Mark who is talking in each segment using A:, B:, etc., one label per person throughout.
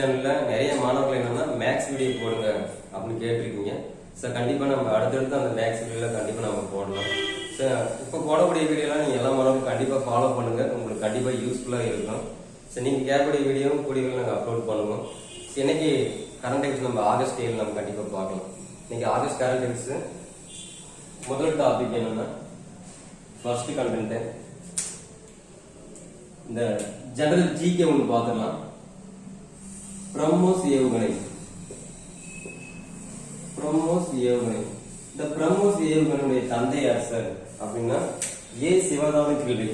A: சேனலில் நிறைய மாணவர்கள் என்னன்னா மேக்ஸ் வீடியோ போடுங்க அப்படின்னு கேட்டிருக்கீங்க. சார் கண்டிப்பாக நம்ம அடுத்தடுத்து அந்த மேக்ஸ் வீடியோவில் கண்டிப்பாக நம்ம போடலாம். சார் இப்போ போடக்கூடிய வீடியோலாம் நீங்கள் எல்லா மாணவர்களும் கண்டிப்பாக ஃபாலோ பண்ணுங்கள், உங்களுக்கு கண்டிப்பாக யூஸ்ஃபுல்லாக இருக்கும். சார் நீங்கள் கேட்கக்கூடிய வீடியோவும் கூடிய நாங்கள் அப்லோட் பண்ணுவோம். இன்னைக்கு கரண்ட் அஃபேர்ஸ் நம்ம ஆகஸ்ட் 7 நம்ம கண்டிப்பாக பார்க்கலாம். இன்னைக்கு ஆகஸ்ட் கரண்ட் அஃபேர்ஸ் முதல் டாபிக் என்னன்னா ஃபர்ஸ்ட் கண்டென்ட் இந்த ஜெனரல் ஜிகே ஒன்று பார்த்துக்கலாம். பிரம்மோஸ் ஏவுகணை. இந்த பிரம்மோஸ் ஏவுகணையுடைய தந்தை யார் சார் அப்படின்னா ஏ சிவதானு பிள்ளை.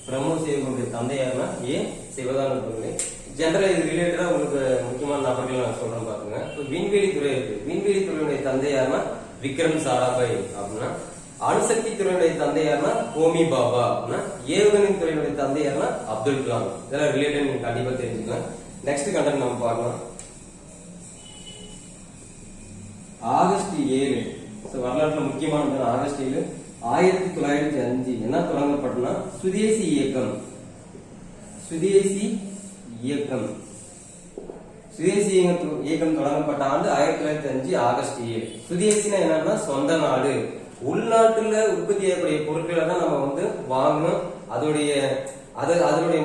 A: பிரம்மோஸ் ஏவுகணையுடைய தந்தை யாருன்னா ஏ சிவதானு பிள்ளை. ஜெனரல் இது ரிலேட்டடா உங்களுக்கு முக்கியமான நபர்கள் நான் சொல்றேன் பாருங்க. விண்வெளி துறை இருக்கு. விண்வெளி துறையுடைய தந்தை யாருன்னா விக்ரம் சாராபாய் அப்படின்னா, அணுசக்தி துறையுடைய தந்தை யாருன்னா ஹோமி பாபா அப்படின்னா, ஏவுகணை துறையுடைய தந்தை யாருன்னா அப்துல் கலாம். இதெல்லாம் ரிலேட்டட் நீங்க கண்டிப்பா தெரிஞ்சுக்கலாம். நெக்ஸ்ட் கண்டென்ட் நம்ம பார்க்கலாம். ஆகஸ்ட் 7 வரலாற்றுல முக்கியமானது. ஆகஸ்ட் 7 1905 என்ன தொடங்கப்பட்டனா சுதேசி இயக்கம். சுதேசி இயக்கம் தொடங்கப்பட்ட ஆண்டு 1905 ஆகஸ்ட் 7. சுதேசினா என்னன்னா சொந்த நாடு. உள்நாட்டுல உற்பத்தி செய்யக்கூடிய பொருட்களை தான் நம்ம வந்து வாங்கணும். அதனுடைய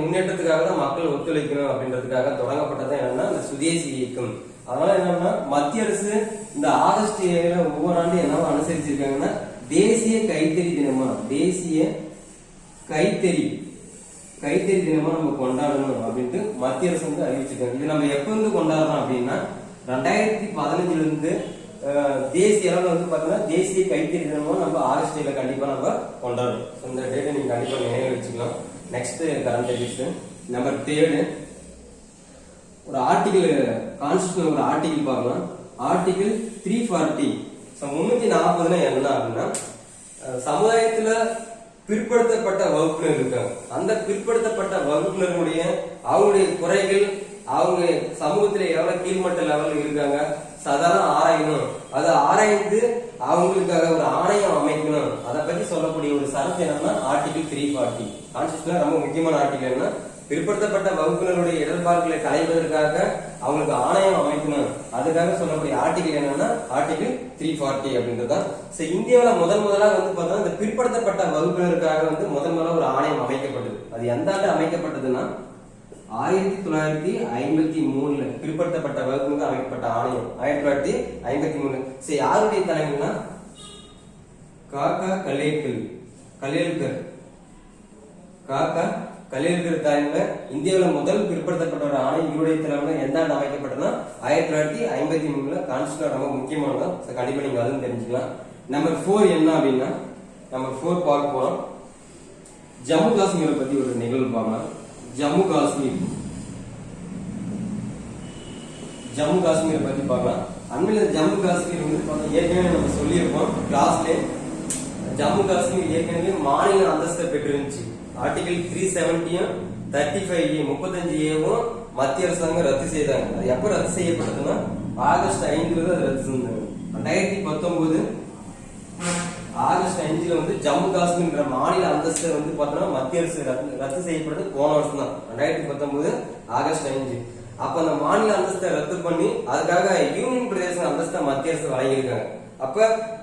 A: முன்னேற்றத்துக்காக தான் மக்கள் ஒத்துழைக்கணும் அப்படின்றதுக்காக தொடங்கப்பட்டது என்னன்னா இந்த சுதேசி இயக்கம். அதனால என்னன்னா மத்திய அரசு இந்த ஆகஸ்ட் 7 ஒவ்வொரு ஆண்டு என்னவோ அனுசரிச்சிருக்காங்கன்னா தேசிய கைத்தறி தினமா. தேசிய கைத்தறி தினமா நம்ம கொண்டாடணும் அப்படின்ட்டு மத்திய அரசு வந்து அறிவிச்சிருக்காங்க. இது நம்ம எப்ப இருந்து கொண்டாடுறோம் அப்படின்னா 2015 இருந்து தேசிய அளவில் வந்து பாத்தீங்கன்னா தேசிய கைத்தறி தினமா நம்ம ஆகஸ்ட் 7 கண்டிப்பா நம்ம கொண்டாடுறோம். இந்த டேட்டை நீங்க கண்டிப்பா நினைவு வச்சுக்கலாம். நெக்ஸ்ட் கரண்ட் அஃபேர்ஸ் நம்பர் 3 ஒரு ஆர்டிகிள் கான்ஸ்டிடியூஷன் ஒரு ஆர்டிகிள் பார்க்கலாம். ஆர்டிகிள் 340 340 என்ன அப்படின்னா சமுதாயத்துல பிற்படுத்தப்பட்ட வகுப்பினர் இருக்காங்க. அந்த பிற்படுத்தப்பட்ட வகுப்பினருடைய அவங்களுடைய குறைகள், அவங்க சமூகத்துல எவ்வளவு கீழ்மட்ட லெவலில் இருக்காங்க சாதாரண ஆராயணும். அதை ஆராய்ந்து அவங்களுக்காக ஒரு ஆணையம் அமைக்கணும். அதை பத்தி சொல்லக்கூடிய ஒரு சரத்து என்னன்னா ஆர்டிகிள் 340. கான்ஸ்டிடியூஷன்ல ரொம்ப முக்கியமான ஆர்டிகிள் என்ன, பிற்படுத்தப்பட்ட வகுப்பினருடைய இடர்பாடுகளை களைவதற்காக அவங்களுக்கு ஆணையம் அமைக்கணும். அதுக்காக சொல்லக்கூடிய ஆர்டிகிள் என்னன்னா ஆர்டிகிள் 340 அப்படின்றதா. இந்தியாவில முதலாக வந்து பார்த்தா இந்த பிற்படுத்தப்பட்ட வகுப்பினருக்காக வந்து முதல்ல ஒரு ஆணையம் அமைக்கப்பட்டது. அது எந்த ஆண்டு அமைக்கப்பட்டதுன்னா 1953 பிற்படுத்தப்பட்ட வகுப்புக்கு அமைக்கப்பட்ட ஆணையம் 1953. யாருடைய தலைமைன்னா காக்கா கலேல்கர் தலைமையில இந்தியாவில் முதல் பிற்படுத்தப்பட்ட ஒரு ஆணையம் இவருடைய தலைமையில எந்த ஆண்டு அமைக்கப்பட்டதுன்னா 1953 கான்ஸ்டிடியூஷன் ரொம்ப முக்கியமானதான். கண்டிப்பா நீங்க அதுவும் தெரிஞ்சுக்கலாம். நம்பர் 4 என்ன அப்படின்னா நம்பர் 4 பார்க்க போறோம். ஜம்மு காஷ்மீரை பத்தி ஒரு நிகழ்வு பார்க்கலாம். ஜம்மு காஷ்மீரை பத்தி பார்க்கலாம். அண்மையில ஜம்மு காஷ்மீர் வந்து ஏற்கனவே நம்ம சொல்லியிருப்போம் கிளாஸ்ல. ஜம்மு காஷ்மீர் ஏற்கனவே மாநில அந்தஸ்தை பெற்றிருந்துச்சு. ஆர்டிகல் 370 35 35A மத்திய அரசாங்கம் ரத்து செய்தாங்க. அது எப்ப ரத்து செய்யப்பட்டதுன்னா ஆகஸ்ட் 5 அது ரத்து செஞ்சாங்க. 2019 ஆகஸ்ட் 5 வந்து ஜம்மு காஷ்மீர் மாநில அந்தஸ்தை வந்து பார்த்தோம்னா மத்திய அரசு ரத்து செய்யப்பட்டது போன வருஷம் தான் 2019 ஆகஸ்ட் 5. அப்ப அந்த மாநில அந்தஸ்தை ரத்து பண்ணி அதுக்காக யூனியன் பிரதேச அந்தஸ்தை மத்திய அரசு வழங்கியிருக்காங்க. அப்ப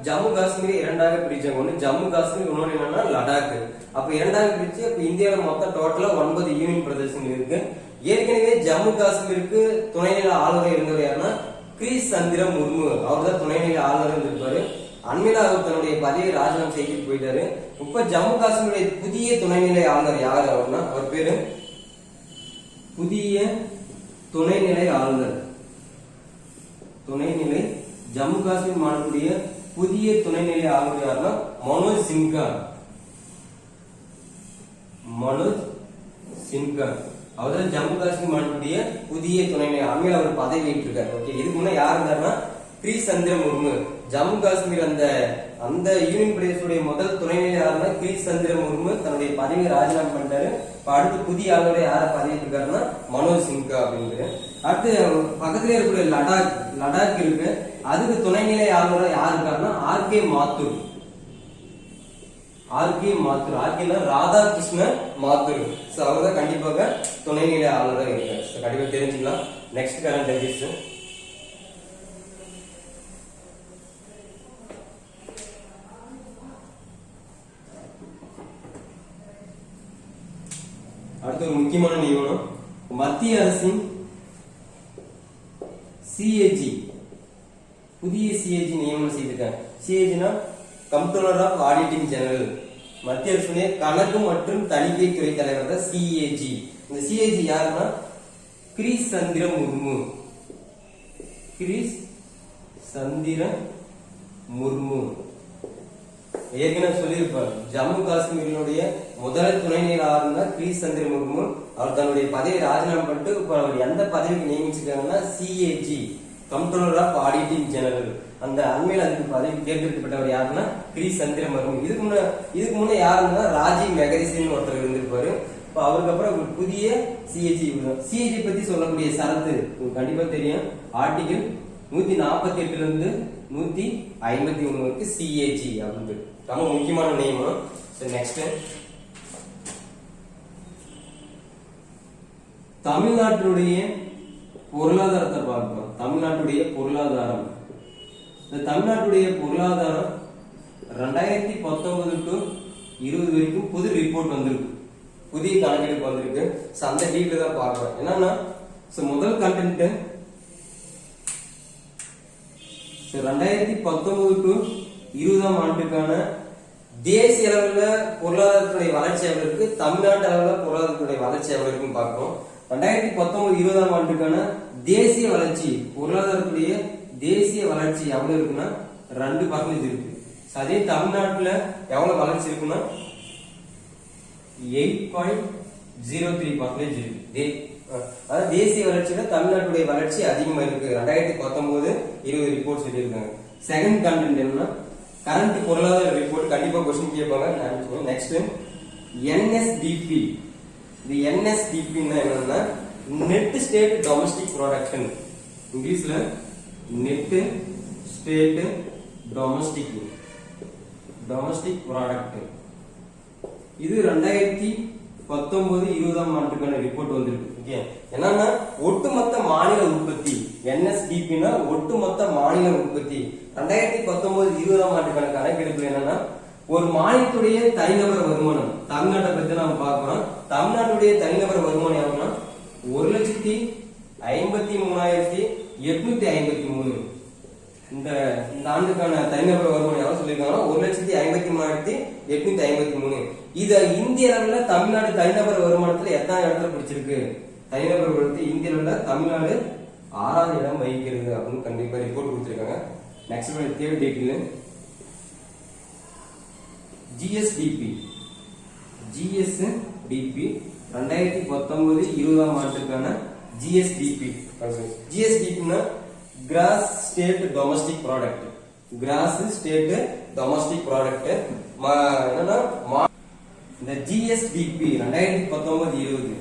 A: ஜம்மு காஷ்மீர் இரண்டாக பிரிச்சாங்க. ஒண்ணு ஜம்மு காஷ்மீர், இன்னொன்னு என்னன்னா லடாக். அப்ப இரண்டாக பிரிச்சு இப்ப இந்தியாவில மொத்தம் டோட்டலா 9 யூனியன் பிரதேசங்கள் இருக்கு. ஏற்கனவே ஜம்மு காஷ்மீருக்கு துணைநிலை ஆளுநர் இருந்தவர் யாருன்னா கிரீஷ் சந்திர முர்மு. அவர் தான் துணைநிலை ஆளுநர் இருப்பாரு. அண்மையில அவர் தன்னுடைய பதவியை ராஜினாமா செய்துட்டு போயிட்டாரு. இப்ப ஜம்மு காஷ்மீருடைய புதிய துணைநிலை ஆளுநர் யாரு அப்படின்னா அவர் பேரு புதிய துணைநிலை ஆளுநர். ஜம்மு காஷ்மீர் மாநிலத்துடைய புதிய துணைநிலை ஆளுநர் யாருன்னா மனோஜ் சின்ஹா. அவர் ஜம்மு காஷ்மீர் மாநிலத்துடைய புதிய துணைநிலை ஆளுநர். அவர் பதவி ஏற்றிருக்காரு. ஓகே, இதுக்கு முன்னாடி யார் இருந்தாருன்னா கிரீஷ் சந்திர முர்மு. ஜம்மு காஷ்மீர் அந்த யூனியன் பிரதேசத்துடைய முதல் துணைநிலை ஆளுநர் கிரீஷ் சந்திர முர்மு தன்னுடைய பதவியை ராஜினாமா பண்ணிட்டாரு. அடுத்து புதிய ஆளுநர் யார பதவி இருக்காருன்னா மனோஜ் சின்ஹா அப்படிங்கிற. அடுத்து பக்கத்துல இருக்கக்கூடிய லடாக் இருக்கு. அதுக்கு துணைநிலை ஆளுநர் யார் இருக்காருன்னா R K Mathur. R K Mathur. ஆர்கேல ராதாகிருஷ்ண மாத்தூர். சோ அவர் தான் கண்டிப்பாக துணைநிலை ஆளுநராக இருக்காரு. சோ கண்டிப்பா தெரிஞ்சுக்கலாம். Next current affairs. அடுத்த ஒரு முக்கியமான நியமனம், மத்திய அரசின் சிஏஜி, புதிய சிஏஜி நியமனம் செய்திருக்காங்க. சிஏஜினா கம்ப்ட்ரோலர் ஆஃப் ஆடிட்டிங் ஜெனரல். மத்திய அரசுடைய கணக்கு மற்றும் தணிக்கை துறை தலைவர் தான் சிஏஜி. இந்த சிஏஜி யாருன்னா கிரீஸ் சந்திர முர்மு. கிரீஸ் சந்திர முர்மு ஏற்கனவே சொல்லியிருப்பார். ஜம்மு காஷ்மீரினுடைய முதல் துணைநிலை ஆளுநர் கிரீஸ் சந்திர முர்மு. அவர் தன்னுடைய பதவியை ராஜினாமா பண்ணிட்டு இப்ப அவர் எந்த பதவிக்கு நியமிச்சிருக்காங்கன்னா CAG, comptroller of auditing general. அந்த அண்மையில் அதுக்கு பதவிக்கு தேர்ந்தெடுக்கப்பட்டவர் யாருன்னா கிரீஸ் சந்திர முர்மு. இதுக்கு முன்னே யாருன்னா ராஜீவ் மெகரிசின் ஒருத்தர் இருந்திருப்பாரு. இப்போ அவருக்கு அப்புறம் புதிய சிஏஜி. சிஏஜி பத்தி சொல்லக்கூடிய சரத்து கண்டிப்பா தெரியும். ஆர்டிகல் 148 இருந்து 151 வரைக்கும் சிஏஜி அப்படின்னு ரொம்ப முக்கியமான நியமனம். நெக்ஸ்ட், தமிழ்நாட்டினுடைய பொருளாதாரத்தை பார்ப்போம். தமிழ்நாட்டுடைய பொருளாதாரம். இந்த தமிழ்நாட்டுடைய பொருளாதாரம் 2019 to 20 வரைக்கும் புது ரிப்போர்ட் வந்திருக்கு, புதிய கணக்கெடுப்பு வந்திருக்கு. அந்த டீட்டெயில் தான் பார்க்கிறோம். என்னன்னா முதல் கண்டென்ட் 2019 to 20 ஆண்டுக்கான தேசிய அளவில் பொருளாதாரத்துடைய வளர்ச்சி எவ்வளவு இருக்கு, தமிழ்நாட்டு அளவில் பொருளாதாரத்துடைய வளர்ச்சி எவ்வளவு இருக்குன்னு பார்க்கணும். 2019-20 ஆண்டுக்கான தேசிய வளர்ச்சி, பொருளாதாரத்துடைய தேசிய வளர்ச்சி எவ்வளவு இருக்குன்னா 2% இருக்கு. அதே தமிழ்நாட்டுல எவ்வளவு வளர்ச்சி இருக்குன்னா 8.03% இருக்கு. அதாவது தேசிய வளர்ச்சியில தமிழ்நாட்டுடைய வளர்ச்சி அதிகமா இருக்கு. 2019-20 ரிப்போர்ட் சொல்லியிருக்காங்க. செகண்ட் கண்டென்ட் என்னன்னா கரண்ட் பொருளாதார ரிப்போர்ட். கண்டிப்பா கொஸ்டின் கேட்பாங்க. நெக்ஸ்ட் என்எஸ்டிபி. இந்த என்எஸ்டிபி என்னன்னா நெட் ஸ்டேட் டொமஸ்டிக் ப்ரொடக்ஷன். இங்கிலீஷ்ல நெட் ஸ்டேட் டொமஸ்டிக் ப்ராடக்ட். இது 2019-20 ஆண்டுக்கான ரிப்போர்ட் வந்திருக்கு. என்னன்னா ஒட்டுமொத்த மாநில உற்பத்தி. என்எஸ்டிபினா ஒட்டுமொத்த மாநில உற்பத்தி. 2019-20 ஆண்டுக்கான கணக்கெடுப்பு என்னன்னா ஒரு மாநிலத்துடைய தனிநபர் வருமானம். தமிழ்நாட்டை பத்தி நாம பார்க்கிறோம். தமிழ்நாட்டுடைய தனிநபர் வருமானம் எவ்வளவுன்னா 1,53,853. இந்த ஆண்டுக்கான தனிநபர் வருமானம் எவ்வளவு சொல்லியிருக்காங்கன்னா 1,53,853. இத இந்திய அளவில் தமிழ்நாடு தனிநபர் வருமானத்துல எத்தனை இடத்துல பிடிச்சிருக்கு? தனிநபர் வருமானத்தில் இந்திய அளவில் தமிழ்நாடு 6வது இடம் வகிக்கிறது அப்படின்னு கண்டிப்பா ரிப்போர்ட் கொடுத்திருக்காங்க. Next third detail GSDP. 2019-20 ஆண்டுக்கான ஜிஎஸ்டிபி. ஜிஎஸ்டிபினா gross state domestic product. Gross state domestic product என்னன்னா இந்த GSDP 2019-20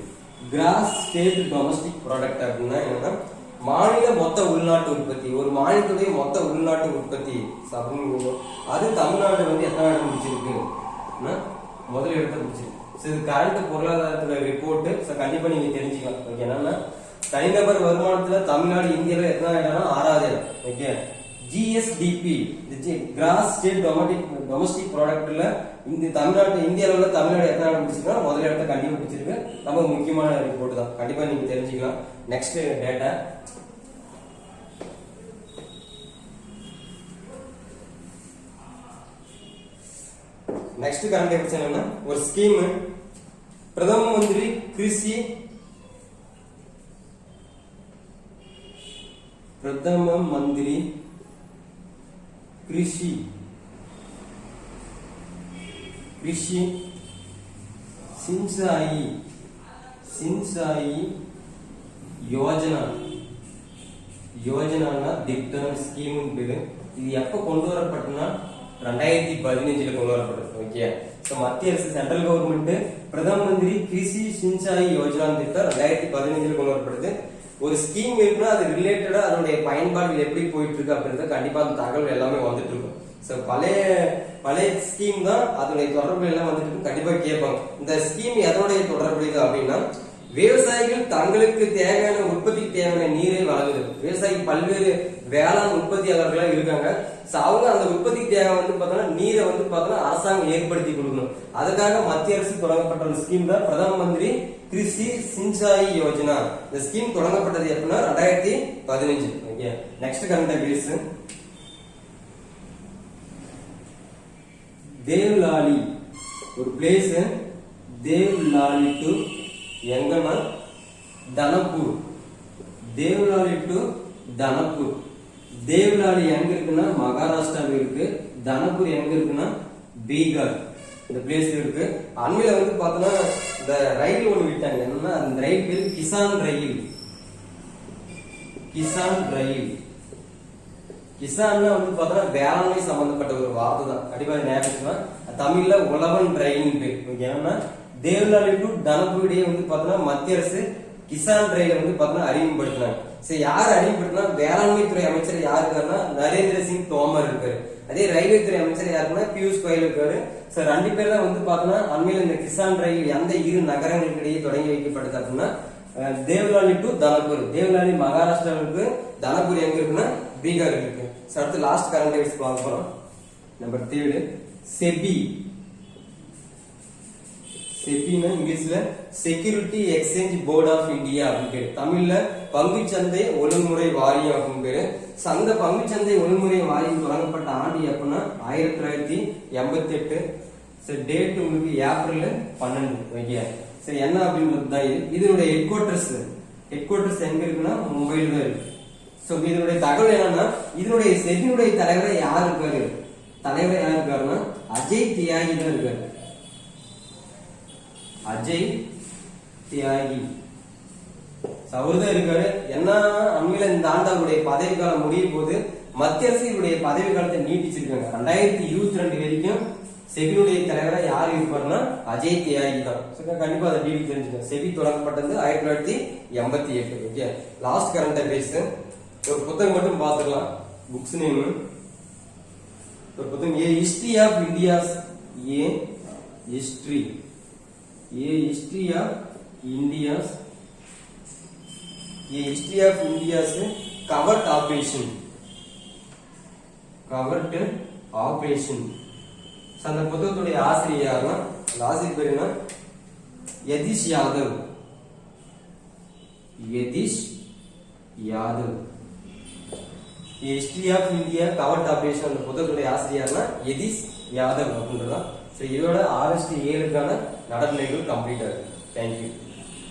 A: gross state domestic product அப்படின்னா என்னன்னா மாநில மொத்த உள்நாட்டு உற்பத்தி. ஒரு மாநிலத்துடைய மொத்த உள்நாட்டு உற்பத்தி அது தமிழ்நாடு எத்தனை இடம் பிடிச்சிருக்கு? முதல் இடத்தை பிடிச்சிருக்கு. இது கரண்ட் பொருளாதாரத்துல ரிப்போர்ட். கண்டிப்பா நீங்க தெரிஞ்சுக்கலாம். ஓகே, என்னன்னா தனிநபர் வருமானத்துல தமிழ்நாடு இந்தியாவில எத்தனை இடம்னா 6வது இடம். Okay, GSDP gross state domestic ப்ராடக்ட்ல இந்த தமிழ்நாட்டு இந்திய அளவுல தமிழ்நாடு எத்தனை இடம் பிடிச்சிருக்கா முதல் இடத்தை கண்டிப்பா பிடிச்சிருக்கு. ரொம்ப முக்கியமான ரிப்போர்ட் தான். கண்டிப்பா நீங்க தெரிஞ்சுக்கலாம். Next data next current affairs என்னன்னா ஒரு ஸ்கீம் பிரதம மந்திரி கிருஷி சின்சாயி யோஜனா திட்டம் ஸ்கீம் பேரு. இது எப்ப கொண்டு வரப்பட்டனா 2015 கொண்டு வரப்பட்டது. ஓகே, மத்திய அரசு சென்ட்ரல் கவர்மெண்ட் பிரதம மந்திரி கிருஷி சின்சாயி யோஜனா திட்டம் 2015 கொண்டு வரப்படுது. ஒரு ஸ்கீம் இருக்குன்னா அது ரிலேட்டடா அதனுடைய பயன்பாடுகள் எப்படி போயிட்டு இருக்கு அப்படின்றத கண்டிப்பா அந்த தகவல் எல்லாமே வந்துட்டு இருக்கும். பழைய பழைய ஸ்கீம் தான் அதோடைய தொடர்பு எல்லாம் வந்துட்டு கண்டிப்பா கேட்பாங்க. இந்த ஸ்கீம் எதோடைய தொடர்புடையது அப்படின்னா, விவசாயிகள் தங்களுக்கு தேவையான உற்பத்திக்கு தேவையான நீரை வழங்குது. விவசாயி பல்வேறு வேளாண் உற்பத்தியாளர்களா இருக்காங்க. அவங்க அந்த உற்பத்திக்கு தேவை வந்து பார்த்தோம்னா நீரை வந்து பார்த்தோம்னா அரசாங்கம் ஏற்படுத்தி கொடுக்கணும். அதுக்காக மத்திய அரசு தொடங்கப்பட்ட ஒரு ஸ்கீம் தான் பிரதம மந்திரி கிருஷி சிஞ்சாயி யோஜனா. இந்த ஸ்கீம் தொடங்கப்பட்டது எப்படின்னா 2015. Okay, next current affairs. Devlali ஒரு பிளேஸ், தேவ்லாலி டு எங்கன்னா தனப்பூர். தேவ்லாலி டு தனப்பூர். தேவ்லாலி எங்க இருக்குன்னா மகாராஷ்டிராவில் இருக்கு. தனப்பூர் எங்க இருக்குன்னா பீகார். இந்த பிளேஸ் இருக்கு. அண்மையில வந்து பார்த்தோம்னா இந்த ரயில் ஒன்று விட்டாங்க. என்னன்னா அந்த ரயில் பேர் கிசான் ரயில். கிசான் ரயில். கிசான் வந்து பார்த்தோம்னா வேளாண்மை சம்பந்தப்பட்ட ஒரு வார்த்தை தான். கண்டிப்பா ஞாபகம். தமிழ்ல உழவன் ரயில் பேர். ஏன்னா தேவ்லாலி டு தனப்பூர் இடையே வந்து பார்த்தோம்னா மத்திய அரசு கிசான் ரயிலை வந்து பார்த்தோம்னா அறிமுகப்படுத்தினாங்க. சரி, யார் அறிமுகப்படுத்தினா வேளாண்மை துறை அமைச்சர் யாரு இருக்காருன்னா நரேந்திர சிங் தோமர் இருக்காரு. அதே ரயில்வே துறை அமைச்சர் யாருக்குன்னா பியூஷ் கோயல் இருக்காரு. சார் 2 பேர் தான் வந்து பார்த்தோம்னா அண்மையில இந்த கிசான் ரயில் எந்த 2 நகரங்களுக்கு இடையே தொடங்கி வைக்கப்பட்டது அப்படின்னா தேவ்லாலி டு தனப்பூர். தேவ்லாலி மகாராஷ்டிரா இருக்கு, தனப்பூர் எங்க இருக்குன்னா பீகார் இருக்கு. அடுத்து லாஸ்ட் கரண்ட் அஃபேர்ஸ் பார்க்க போறோம். Number 3 SEBI. செபினா இங்கிலீஷ்ல security exchange board of India அப்படின்னு பேரு. தமிழ்ல பங்குச்சந்தை ஒழுங்குமுறை வாரியம் அப்படின்னு பேரு. அந்த பங்குச்சந்தை ஒழுங்குமுறை வாரியம் தொடங்கப்பட்ட ஆண்டு எப்படின்னா 1988. சரி, டேட் உங்களுக்கு ஏப்ரல் 12. ஓகே, சரி, என்ன அப்படின்றது தான் இது. இதனுடைய ஹெட் குவார்டர்ஸ் எங்க இருக்குன்னா மும்பைல தான் இருக்கு. சோ இதனுடைய தகவல் என்னன்னா, இதனுடைய செபினுடைய தலைவர் யார் இருக்காருன்னா அஜய் தியாகி தான் இருக்காரு. அஜய் தியாகி அவர்தான் இருக்காரு. என்ன அண்மையில இந்த ஆண்டு அவருடைய பதவி காலம் முடிய போது மத்திய அரசு இவருடைய பதவி காலத்தை நீட்டிச்சிருக்காங்க. 2022 வரைக்கும் செபியுடைய தலைவரா யார் இருப்பாருன்னா அஜய் தியாகி தான். கண்டிப்பா அதை டீல் தெரிஞ்சுக்கணும். செபி தொடங்கப்பட்டது 1988. Okay, last current affairs. ஒரு புத்தகம் மட்டும் பார்த்துக்கலாம். புக்ஸ் நேம் ஒரு புத்தகம், a history of Indias. A history of Indias. A history of India's covert operation. அந்த புத்தகத்துடைய ஆசிரியர் யாருன்னா, ஆசிரியர் பேர் என்ன, Yatish Yadav. History of India covert operation அந்த புத்தகத்துடைய ஆசிரியர்னா யதீஷ் யாதவ் அப்படின்றதான். இதோட RST 7க்கான நடவடிக்கைகள் கம்ப்ளீட் ஆகுது. தேங்க்யூ.